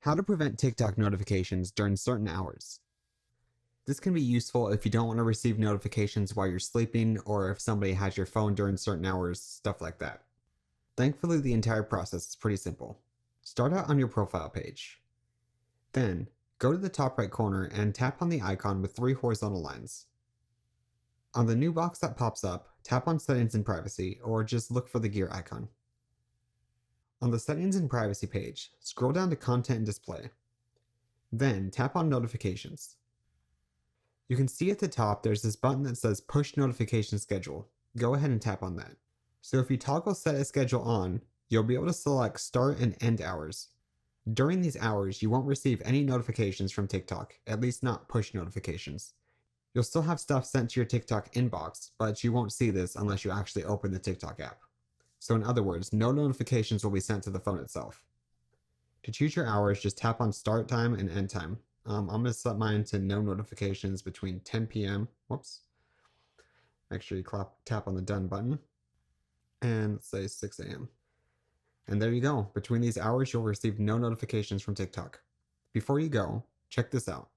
How to prevent TikTok notifications during certain hours. This can be useful if you don't want to receive notifications while you're sleeping or if somebody has your phone during certain hours, stuff like that. Thankfully, the entire process is pretty simple. Start out on your profile page. Then, go to the top right corner and tap on the icon with three horizontal lines. On the new box that pops up, tap on Settings and Privacy or just look for the gear icon. On the Settings and Privacy page, scroll down to Content and Display. Then tap on Notifications. You can see at the top there's this button that says Push Notification Schedule. Go ahead and tap on that. So if you toggle Set a Schedule on, you'll be able to select Start and End Hours. During these hours, you won't receive any notifications from TikTok, at least not push notifications. You'll still have stuff sent to your TikTok inbox, but you won't see this unless you actually open the TikTok app. So in other words, no notifications will be sent to the phone itself. To choose your hours, just tap on Start Time and End Time. I'm going to set mine to no notifications between 10 p.m. Whoops. Make sure you tap on the Done button. And let's say 6 a.m. And there you go. Between these hours, you'll receive no notifications from TikTok. Before you go, check this out.